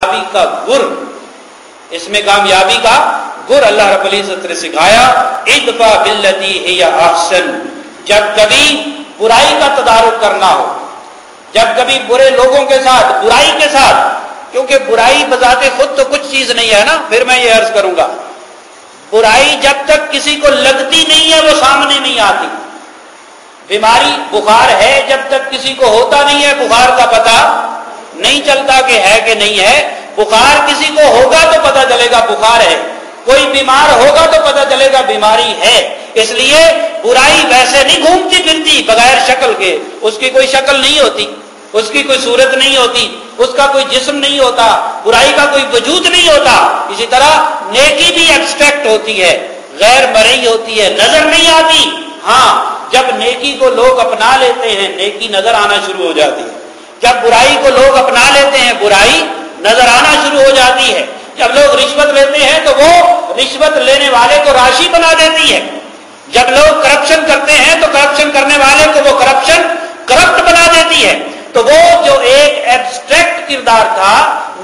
کامیابی کا گر، اس میں کامیابی کا گر اللہ رب العزت نے سکھایا، ادفع باللتی ہی احسن۔ جب کبھی برائی کا تدارک کرنا ہو، جب کبھی برے لوگوں کے ساتھ، برائی کے ساتھ، کیونکہ برائی بذات خود تو کچھ چیز نہیں ہے نا، پھر میں یہ عرض کروں گا، برائی جب تک کسی کو لگتی نہیں ہے وہ سامنے نہیں آتی۔ بیماری بخار ہے جب تک کسی کو ہوتا نہیں ہے بخار کا پتہ نہیں چلتا کہ ہے کہ نہیں ہے۔ بخار کسی کو ہوگا تو پتہ چلے گا بخار ہے، کوئی بیمار ہوگا تو پتہ چلے گا بیماری ہے۔ اس لیے برائی ویسے نہیں گھومتی پھرتی بغیر شکل کے، اس کی کوئی شکل نہیں ہوتی، اس کی کوئی صورت نہیں ہوتی، اس کا کوئی جسم نہیں ہوتا، برائی کا کوئی وجود نہیں ہوتا۔ اسی طرح نیکی بھی ایبسٹریکٹ ہوتی ہے، غیر مرئی ہوتی ہے، نظر نہیں آتی۔ ہاں جب نیکی کو لوگ اپنا لیتے ہیں نیکی نظر آنا شروع ہو جاتی ہے، جب برائی کو لوگ اپنا لیتے ہیں برائی نظر آنا شروع ہو جاتی ہے۔ جب لوگ رشوت لیتے ہیں تو وہ رشوت لینے والے کو راشی بنا دیتی ہے، جب لوگ کرپشن کرتے ہیں تو کرپشن کرنے والے کو وہ کرپشن کرپٹ بنا دیتی ہے۔ تو وہ جو ایک ایبسٹریکٹ کردار تھا،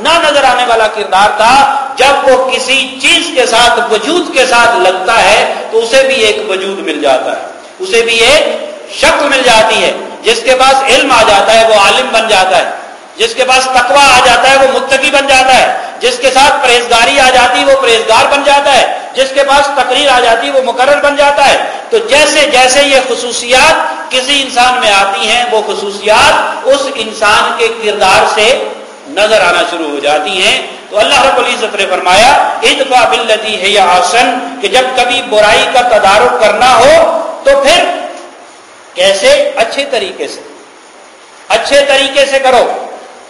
نہ نظر آنے والا کردار تھا، جب وہ کسی چیز کے ساتھ وجود کے ساتھ لگتا ہے تو اسے بھی ایک وجود مل جاتا ہے، اسے بھی ایک شکل مل جاتی ہے۔ جس کے پاس علم آ جاتا ہے وہ عالم بن جاتا ہے، جس کے پاس تقویٰ آ جاتا ہے وہ متقی بن جاتا ہے، جس کے ساتھ پرہیزگاری آ جاتی وہ پرہیزگار بن جاتا ہے، جس کے پاس تقریر آ جاتی وہ مقرر بن جاتا ہے۔ تو جیسے جیسے یہ خصوصیات کسی انسان میں آتی ہیں وہ خصوصیات اس انسان کے کردار سے نظر آنا شروع ہو جاتی ہیں۔ تو اللہ رب العزت نے فرمایا ادفع باللتی ہی احسن، کہ جب کبھی برائی کا تدارک کرنا ہو تو پھر کیسے؟ اچھے طریقے سے، اچھے طریقے سے کرو۔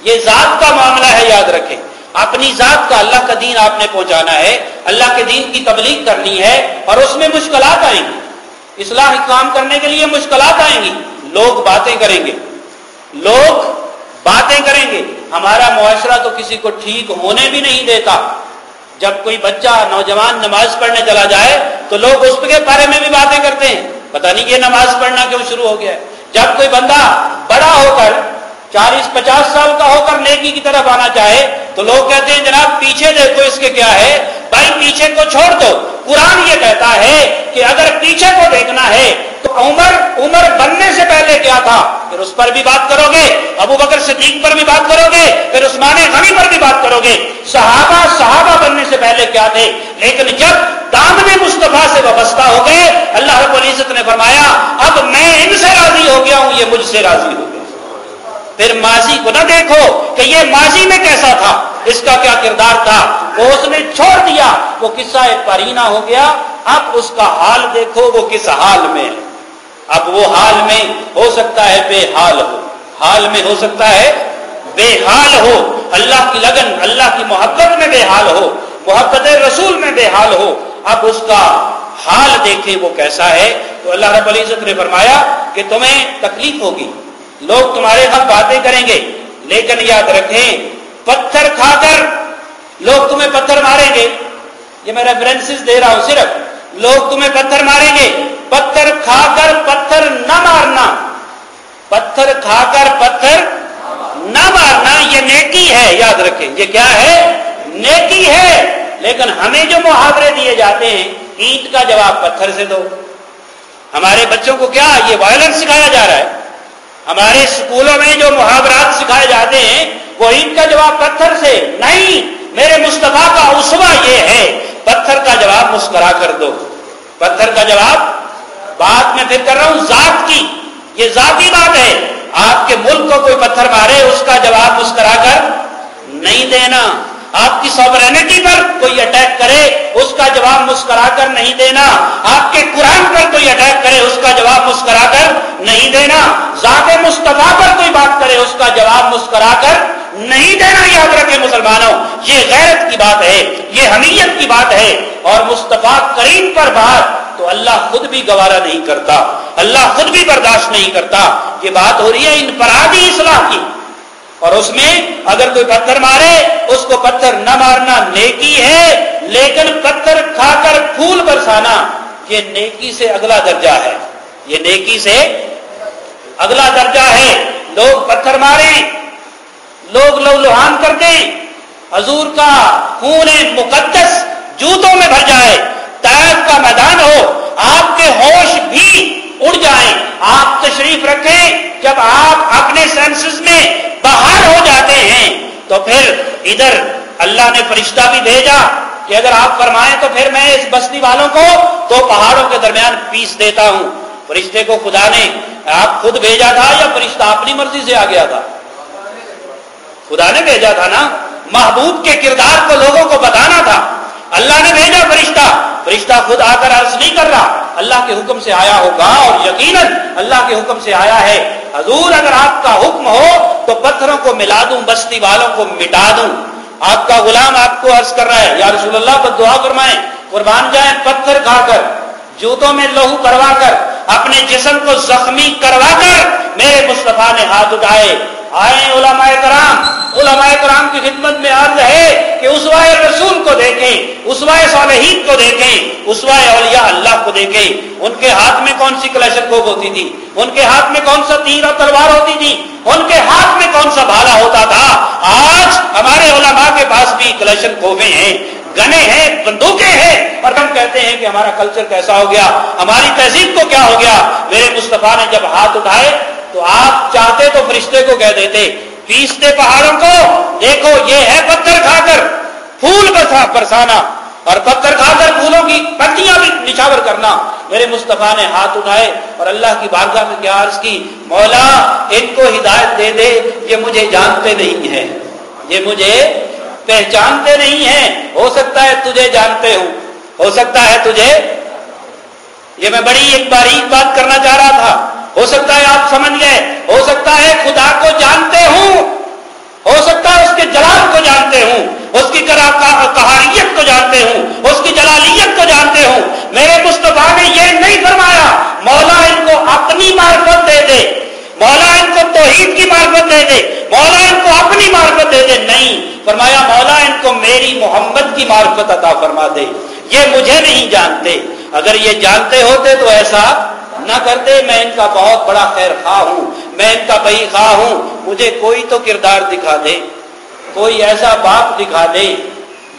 یہ ذات کا معاملہ ہے، یاد رکھیں، اپنی ذات کا، اللہ کا دین آپ نے پہنچانا ہے، اللہ کے دین کی تبلیغ کرنی ہے، اور اس میں مشکلات آئیں گی، اصلاح کام کرنے کے لیے مشکلات آئیں گی، لوگ باتیں کریں گے، لوگ باتیں کریں گے۔ ہمارا معاشرہ تو کسی کو ٹھیک ہونے بھی نہیں دیتا۔ جب کوئی بچہ نوجوان نماز پڑھنے چلا جائے تو لوگ اس کے بارے میں بھی باتیں کرتے ہیں، پتہ نہیں یہ نماز پڑھنا کیوں شروع ہو گیا ہے۔ جب کوئی بندہ بڑا ہو کر 40-50 سال کا ہو کر نیکی کی طرف آنا چاہے تو لوگ کہتے ہیں جناب پیچھے دیکھو اس کے کیا ہے۔ بھائی پیچھے کو چھوڑ دو، قرآن یہ کہتا ہے کہ اگر پیچھے کو دیکھنا ہے تو عمر بننے سے پہلے کیا تھا، پھر اس پر بھی بات کرو گے، ابو بکر صدیق پر بھی بات کرو گے، پھر عثمان غنی پر بھی بات کرو گے۔ صحابہ بننے سے پہلے کیا تھے، لیکن جب دامن مصطفیٰ سے وابستہ ہو گئے اللہ رب العزت نے فرمایا اب میں ان سے راضی ہو گیا ہوں، یہ مجھ سے راضی ہو گیا۔ پھر ماضی کو نہ دیکھو کہ یہ ماضی میں کیسا تھا، اس کا کیا کردار تھا، وہ اس نے چھوڑ دیا، وہ قصہ ایک پارینہ ہو گیا۔ اب اس کا حال دیکھو وہ کس حال میں ہے۔ اب وہ حال میں ہو سکتا ہے بے حال ہو، حال میں ہو سکتا ہے بے حال ہو، اللہ کی لگن، اللہ کی محبت میں بے حال ہو، محبت رسول میں بے حال ہو۔ اب اس کا حال دیکھیں وہ کیسا ہے۔ تو اللہ رب العزت نے فرمایا کہ تمہیں تکلیف ہوگی، لوگ تمہارے حق باتیں کریں گے، لیکن یاد رکھیں پتھر کھا کر لوگ تمہیں پتھر ماریں گے۔ یہ میں ریفرنسز دے رہا ہوں، صرف لوگ تمہیں پتھر ماریں گے، پتھر کھا کر پتھر نہ مارنا، پتھر کھا کر پتھر نہ مارنا یہ نیکی ہے، یاد رکھیں یہ کیا ہے، نیکی ہے۔ لیکن ہمیں جو محاورے دیے جاتے ہیں، اینٹ کا جواب پتھر سے دو۔ ہمارے بچوں کو کیا یہ وائلنس سکھایا جا رہا ہے؟ ہمارے اسکولوں میں جو محاورات سکھائے جاتے ہیں وہ اینٹ کا جواب پتھر سے نہیں۔ میرے مصطفیٰ کا اسوہ یہ ہے، پتھر کا جواب مسکرا کر دو، پتھر کا جواب، بات میں پھر کر رہا ہوں ذات کی، یہ ذاتی بات ہے۔ آپ کے ملک کو کوئی پتھر مارے اس کا جواب مسکرا کر نہیں دینا، آپ کی سوورینٹی پر کوئی اٹیک کرے اس کا جواب مسکرا کر نہیں دینا، آپ کے قرآن پر کوئی اٹیک کرے اس کا جواب مسکرا کر نہیں دینا، ذات مصطفیٰ پر کوئی بات کرے اس کا جواب مسکرا کر نہیں دینا۔ یاد رکھیں مسلمانوں، یہ غیرت کی بات ہے، یہ حمیت کی بات ہے، اور مصطفیٰ کریم پر بات تو اللہ خود بھی گوارا نہیں کرتا، اللہ خود بھی برداشت نہیں کرتا۔ یہ بات ہو رہی ہے انفرادی اصلاح کی، اور اس میں اگر کوئی پتھر مارے اس کو پتھر نہ مارنا نیکی ہے، لیکن پتھر کھا کر پھول برسانا یہ نیکی سے اگلا درجہ ہے، یہ نیکی سے اگلا درجہ ہے۔ لوگ پتھر ماریں، لوگ لو لوہان کر دیں، حضور کا خون مقدس جوتوں میں بھر جائے، طائف کا میدان ہو، آپ کے ہوش بھی اڑ جائیں، آپ تشریف رکھیں، جب آپ اپنے سینسز میں باہر ہو جاتے ہیں تو پھر ادھر اللہ نے فرشتہ بھی بھیجا کہ اگر آپ فرمائیں تو پھر میں اس بستی والوں کو تو پہاڑوں کے درمیان پیس دیتا ہوں۔ فرشتے کو خدا نے آپ خود بھیجا تھا یا فرشتہ اپنی مرضی سے آ گیا تھا؟ خدا نے بھیجا تھا نا، محبوب کے کردار کو لوگوں کو بتانا تھا، اللہ نے بھیجا فرشتہ، فرشتہ خود آ کر عرض نہیں کر رہا، اللہ کے حکم سے آیا ہوگا، اور یقیناً اللہ کے حکم سے آیا ہے۔ حضور اگر آپ کا حکم ہو تو پتھروں کو ملا دوں، بستی والوں کو مٹا دوں۔ آپ کا غلام آپ کو عرض کر رہا ہے، یا رسول اللہ بد دعا فرمائیں، قربان جائیں، پتھر کھا کر، جوتوں میں لہو کروا کر، اپنے جسم کو زخمی کروا کر میرے مصطفیٰ نے ہاتھ اٹھائے۔ آئے علماء کرام کی خدمت میں عرض ہے کہ اسوہ رسول کو دیکھیں، اسوہ صالحین کو دیکھیں، اسوہ اولیاء اللہ کو دیکھیں۔ ان کے ہاتھ میں کون سی کلاشن کوف ہوتی تھی، ان کے ہاتھ میں کون سا تیر اور تلوار ہوتی تھی، ان کے ہاتھ میں کون سا بھالا ہوتا تھا۔ آج ہمارے علماء کے پاس بھی کلاشن کوفیں ہیں، گنے ہیں، بندوقیں ہیں، اور ہم کہتے ہیں کہ ہمارا کلچر کیسا ہو گیا، ہماری تہذیب کو کیا ہو گیا۔ میرے مصطفیٰ نے جب ہاتھ اٹھائے تو آپ چاہتے تو فرشتے کو کہہ دیتے، پیستے پہاڑوں کو، دیکھو یہ ہے پتھر کھا کر پھول برسانا، اور پتھر کھا کر پھولوں کی پتیاں بھی نچھاور کرنا۔ میرے مصطفیٰ نے ہاتھ اٹھائے اور اللہ کی بارگاہ میں کیا عرض کی، مولا ان کو ہدایت دے دے، یہ مجھے جانتے نہیں ہیں، یہ مجھے پہچانتے نہیں ہیں، ہو سکتا ہے تجھے جانتے ہوں، ہو سکتا ہے تجھے، یہ میں بڑی ایک باریک بات کرنا چاہ رہا تھا، ہو سکتا ہے آپ سمجھ گئے، ہو سکتا ہے خدا کو جانتے ہوں، ہو سکتا ہے اس کے جلال کو جانتے ہوں، اس کی قہاریت کو جانتے ہوں، اس کی جلالیت کو جانتے ہوں۔ میرے مصطفیٰ نے یہ نہیں فرمایا مولا ان کو اپنی معرفت دے دے، مولا ان کو توحید کی معرفت دے دے، مولا ان کو اپنی معرفت دے دے، نہیں، فرمایا مولا ان کو میری محمد کی معرفت عطا فرما دے، یہ مجھے نہیں جانتے، اگر یہ جانتے ہوتے تو ایسا نہ کرتے، میں ان کا بہت بڑا خیر خواہ ہوں، میں ان کا بئی خواہ ہوں، مجھے کوئی تو کردار دکھا دے، کوئی ایسا باپ دکھا دے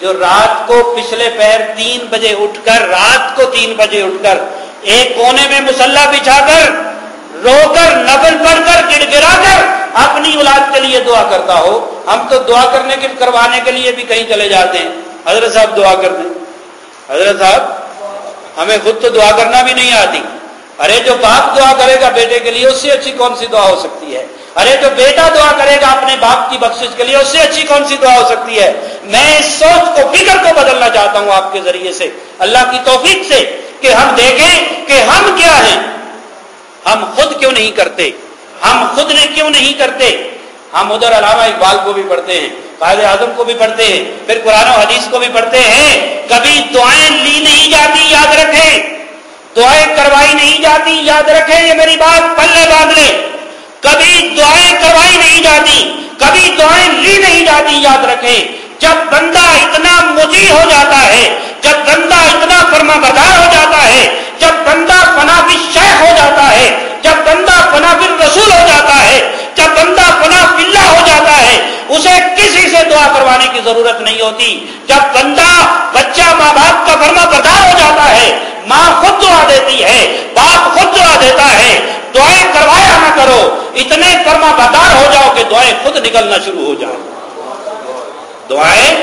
جو رات کو پچھلے پہر 3 بجے اٹھ کر، رات کو 3 بجے اٹھ کر ایک کونے میں مصلی بچھا کر رو کر نفل پڑھ کر گڑ گڑا کر اپنی اولاد کے لیے دعا کرتا ہو۔ ہم تو دعا کروانے کے لیے بھی کہیں چلے جاتے ہیں، حضرت صاحب دعا کر دیں، حضرت صاحب ہمیں خود تو دعا کرنا بھی نہیں آتی۔ ارے جو باپ دعا کرے گا بیٹے کے لیے، اس سے اچھی کون سی دعا ہو سکتی ہے؟ ارے جو بیٹا دعا کرے گا اپنے باپ کی بخشش کے لیے، اس سے اچھی کون سی دعا ہو سکتی ہے؟ میں اس سوچ کو، فکر کو بدلنا چاہتا ہوں آپ کے ذریعے سے، اللہ کی توفیق سے، کہ ہم دیکھیں کہ ہم کیا ہیں، ہم خود کیوں نہیں کرتے، ہم خود نے کیوں نہیں کرتے۔ ہم ادھر علامہ اقبال کو بھی پڑھتے ہیں، قائد اعظم کو بھی پڑھتے ہیں، پھر قرآن و حدیث کو بھی پڑھتے ہیں، کبھی دعائیں لی نہیں جاتی، یاد رکھیں، دعائیں کروائی نہیں جاتی، یاد رکھیں، یہ میری بات پلے باندھ لیں، کبھی دعائیں کروائی نہیں جاتی، کبھی دعائیں لی نہیں جاتی، یاد رکھیں۔ جب بندہ اتنا مطیع ہو جاتا ہے، جب بندہ اتنا فرما بردار ہو جاتا ہے، جب بندہ فنا بالشیخ ہو جاتا ہے، جب بندہ فنا بالرسول ہو جاتا ہے، جب بندہ فنا باللہ ہو جاتا ہے، اسے کسی سے دعا کروانے کی ضرورت نہیں ہوتی۔ جب بندہ بچہ ماں باپ کا فرما بردار ہو جاتا ہے، ماں خود دعا دیتی ہے، باپ خود دعا دیتا ہے، دعائیں کروایا نہ کرو، اتنے فرما بردار ہو جاؤ کہ دعائیں خود نکلنا شروع ہو جائیں، دعائیں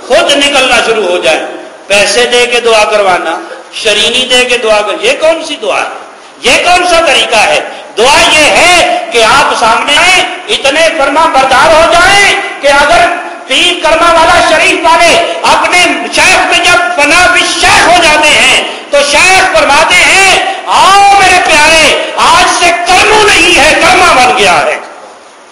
خود نکلنا شروع ہو جائیں۔ پیسے دے کے دعا کروانا، شرینی دے کے دعا کر، یہ کون سی دعا ہے؟ یہ کون سا طریقہ ہے؟ دعا یہ ہے کہ آپ سامنے آئیں، اتنے فرما بردار ہو جائیں کہ اگر پیر کرما والا شریف والے اپنے شیخ میں جب فنا بالشیخ ہو جاتے ہیں تو شیخ فرماتے ہیں، آؤ میرے پیارے، آج سے کرمو نہیں ہے، کرما بن گیا ہے۔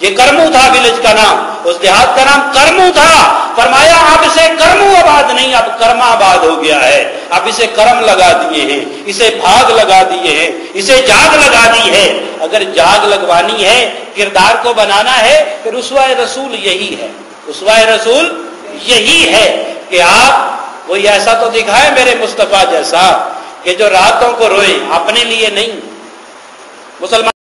یہ کرمو تھا ولیج کا نام، اس دیہات کا نام کرمو تھا، فرمایا اب سے کرمو آباد نہیں، اب کرما آباد ہو گیا ہے، اب اسے کرم لگا دیے ہیں، اسے بھاگ لگا دیے ہیں، اسے جاگ لگا دی ہے۔ اگر جاگ لگوانی ہے، کردار کو بنانا ہے، پھر اسوہ رسول یہی ہے، اسوہ رسول یہی ہے کہ آپ کوئی ایسا تو دکھائے میرے مصطفیٰ جیسا کہ جو راتوں کو روئے، اپنے لیے نہیں۔ مسلمان